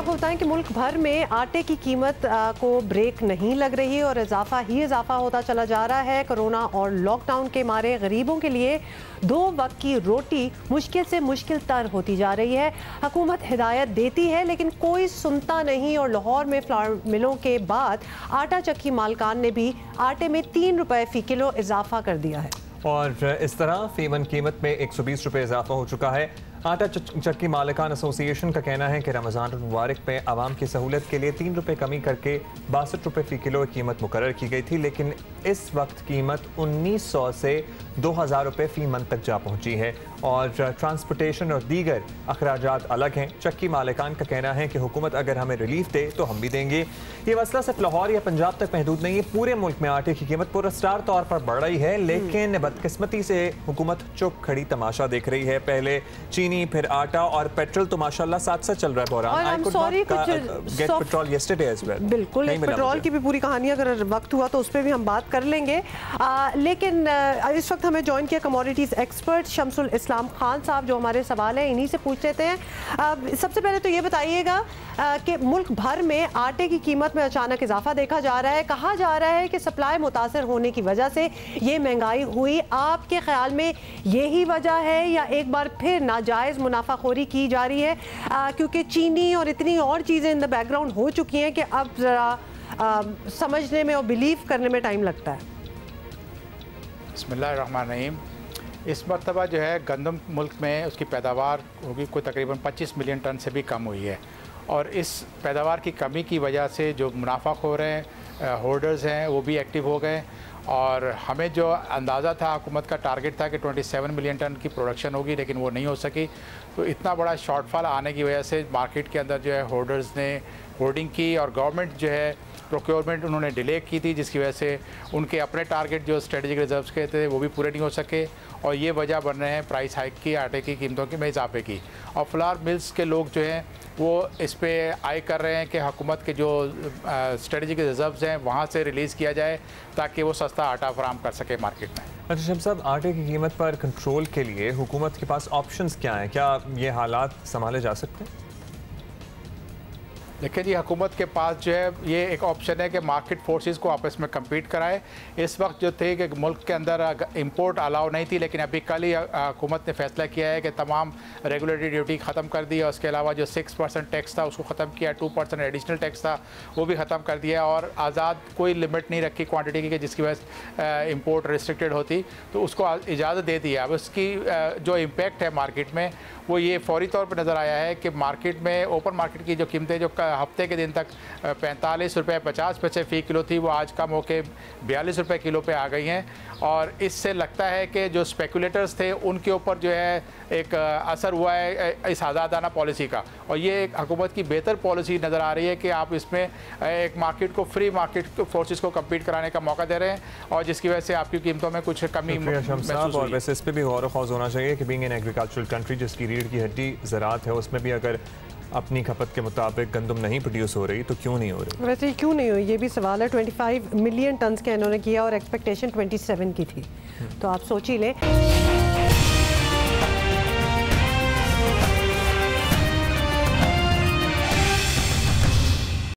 आपको बताएं कि मुल्क भर में आटे की कीमत को ब्रेक नहीं लग रही और इजाफा होता चला जा रहा है। कोरोना और लॉकडाउन के मारे गरीबों के लिए 2 वक्त की रोटी मुश्किल से मुश्किल तर होती जा रही है। हुकूमत हिदायत देती है लेकिन कोई सुनता नहीं और लाहौर में फ्लावर मिलों के बाद आटा चक्की मालकान ने भी आटे में 3 रुपए फी किलो इजाफा कर दिया है और इस तरह फीमन कीमत में 120 रुपए इजाफा हो चुका है। आटा चक्की मालिकान एसोसिएशन का कहना है कि रमज़ान मुबारक में आवाम की सहूलत के लिए 3 रुपए कमी करके 62 रुपए फ़ी किलो कीमत मुकर्रर की गई थी, लेकिन इस वक्त कीमत 1900 से 2000 रुपए फ़ी मन तक जा पहुंची है और ट्रांसपोर्टेशन और दीगर अखराजात अलग हैं। चक्की मालिकान का कहना है कि हुकूमत अगर हमें रिलीफ दे तो हम भी देंगे। ये मसला सिर्फ लाहौर या पंजाब तक महदूद नहीं है, पूरे मुल्क में आटे की कीमत पुरस्तार तौर पर बढ़ रही है, लेकिन बदकिस्मती से हुकूमत चुप खड़ी तमाशा देख रही है। पहले चीनी फिर आटा और पेट्रोल तो माशाल्लाह साथ साथ चल रहा है बहरान। बिल्कुल, पेट्रोल की भी पूरी कहानी अगर वक्त हुआ तो उस पर भी हम बात कर लेंगे। लेकिन इस वक्त हमें ज्वाइन किया कमोडिटीज एक्सपर्ट शमसुल इस्लाम खान साहब, जो हमारे सवाल है इन्हीं से पूछ लेते हैं। सबसे पहले तो ये बताइएगा कि मुल्क भर में आटे की कीमत में अचानक इजाफा देखा जा रहा है, कहा जा रहा है कि सप्लाई मुतासर होने की वजह से ये महंगाई हुई। आपके ख्याल में यही वजह है या एक बार फिर नाजायज मुनाफाखोरी की जा रही है, क्योंकि चीनी और इतनी और चीज़ें इन द बैकग्राउंड हो चुकी हैं कि अब ज़रा समझने में और बिलीव करने में टाइम लगता है। बिस्मिल्लाहिर्रहमानिर्रहीम। इस मरतबा जो है गंदम मुल्क में उसकी पैदावार होगी कोई तकरीबन 25 मिलियन टन से भी कम हुई है और इस पैदावार की कमी की वजह से जो मुनाफाखोर हैं, होल्डर्स हैं, वो भी एक्टिव हो गए और हमें जो अंदाज़ा था, हुकूमत का टारगेट था कि 27 मिलियन टन की प्रोडक्शन होगी, लेकिन वो नहीं हो सकी। तो इतना बड़ा शॉर्टफॉल आने की वजह से मार्केट के अंदर जो है होल्डर्स ने होर्डिंग की और गवर्नमेंट जो है प्रोक्योरमेंट उन्होंने डिले की थी, जिसकी वजह से उनके अपने टारगेट जो स्ट्रेटेजिक रिजर्व्स के थे वो भी पूरे नहीं हो सके और ये वजह बन रहे हैं प्राइस हाइक की, आटे की कीमतों की में इजाफे की। और फ्लावर मिल्स के लोग जो हैं वो इस पे आय कर रहे हैं कि हुकूमत के जो स्ट्रेटेजिक रिजर्व्स हैं वहाँ से रिलीज़ किया जाए ताकि वो सस्ता आटा फराम कर सके मार्केट में। अच्छा शम्स साहब, आटे की कीमत पर कंट्रोल के लिए हुकूमत के पास ऑप्शंस क्या हैं? क्या ये हालात संभाले जा सकते हैं? देखिए जी, हुकूमत के पास जो है ये एक ऑप्शन है कि मार्केट फोर्सेस को आपस में कम्पीट कराए। इस वक्त जो थे कि मुल्क के अंदर इंपोर्ट अलाउ नहीं थी, लेकिन अभी कल ही हुकूमत ने फैसला किया है कि तमाम रेगुलेटरी ड्यूटी ख़त्म कर दी है। उसके अलावा जो 6% टैक्स था उसको ख़त्म किया, 2% एडिशनल टैक्स था वो भी ख़त्म कर दिया और आज़ाद कोई लिमिट नहीं रखी क्वान्टिटी की जिसकी वजह से इंपोर्ट रिस्ट्रिक्टेड होती, तो उसको इजाज़त दे दी है। अब उसकी जो इम्पेक्ट है मार्केट में वो ये फौरी तौर पर नज़र आया है कि मार्केट में ओपन मार्केट की जो कीमतें जो हफ्ते के दिन तक 45 रुपये 50 पैसे फ़ी किलो थी वो आज कम होकर 42 रुपये किलो पे आ गई हैं और इससे लगता है कि जो स्पेकुलेटर्स थे उनके ऊपर जो है एक असर हुआ है इस आज़ादाना पॉलिसी का और ये एक हुकूमत की बेहतर पॉलिसी नज़र आ रही है कि आप इसमें एक मार्केट को फ्री मार्केट फोर्सेस को कम्पीट कराने का मौका दे रहे हैं और जिसकी वजह से आपकी कीमतों में कुछ कमी महसूस हुई। और वैसे इस पर भी गौर ख़ौज़ होना चाहिए कि बीइंग एन एग्रीकल्चरल कंट्री जिसकी रीढ़ की हड्डी ज़राअत है, उसमें भी अगर अपनी खपत के मुताबिक गंदम नहीं प्रोड्यूस हो रही तो क्यों नहीं हो रही? वैसे क्यों नहीं हुई ये भी सवाल है। 25 मिलियन टन का इन्होंने किया और एक्सपेक्टेशन 27 की थी, तो आप सोच ही लें।